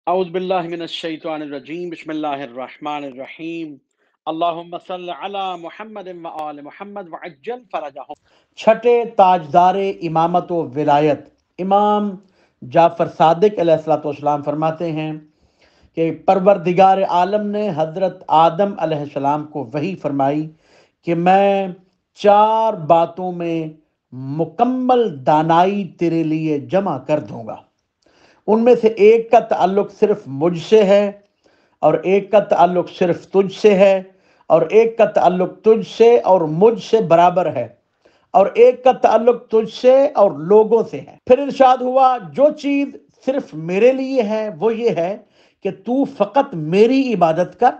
اعوذ باللہ من الشیطان الرجیم، بسم اللہ الرحمن الرحیم، اللہم صل علی محمد و آل محمد وعجل فرجہم۔ چھٹے تاجدار امامت و ولایت امام جعفر صادق علیہ الصلوۃ والسلام فرماتے ہیں کہ پروردگار عالم نے حضرت آدم علیہ السلام کو وحی فرمائی کہ میں 4 باتوں میں مکمل دانائی تیرے لیے جمع کر دوں گا۔ ان میں سے ایک کا تعلق صرف مجھ سے ہے، اور ایک کا تعلق صرف تجھ سے ہے، اور ایک کا تعلق تجھ سے اور مجھ سے برابر ہے، اور ایک کا تعلق تجھ سے اور لوگوں سے ہے۔ پھر ارشاد ہوا، جو چیز صرف میرے لیے ہے وہ یہ ہے کہ تو فقط میری عبادت کر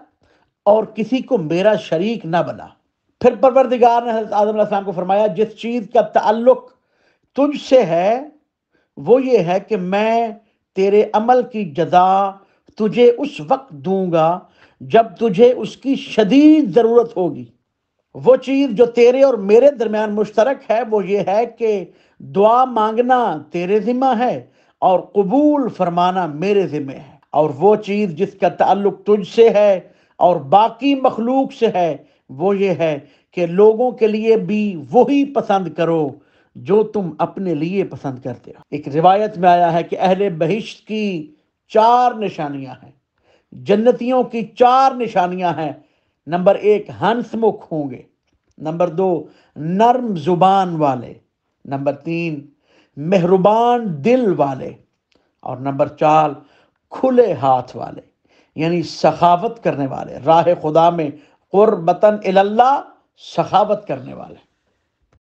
اور کسی کو میرا شریک نہ بنا۔ پھر پروردگار نے حضرت آدم علیہ السلام کو فرمایا، جس چیز کا تعلق تجھ سے ہے وہ یہ ہے کہ میں تیرے عمل کی جزا تجھے اس وقت دوں گا جب تجھے اس کی شدید ضرورت ہوگی۔ وہ چیز جو تیرے اور میرے درمیان مشترک ہے وہ یہ ہے کہ دعا مانگنا تیرے ذمہ ہے اور قبول فرمانا میرے ذمہ ہے، اور وہ چیز جس کا تعلق تجھ سے ہے اور باقی مخلوق سے ہے وہ یہ ہے کہ لوگوں کے لیے بھی وہی پسند کرو جو تم اپنے لیے پسند کرتے ہو۔ ایک روایت میں آیا ہے کہ اہل بہشت کی 4 نشانیاں ہیں، جنتیوں کی 4 نشانیاں ہیں۔ نمبر 1 ہنس مکھ ہوں گے، نمبر 2 نرم زبان والے، نمبر 3 مہربان دل والے، اور نمبر 4 کھلے ہاتھ والے، یعنی سخاوت کرنے والے، راہ خدا میں قربتاً اللہ سخاوت کرنے والے۔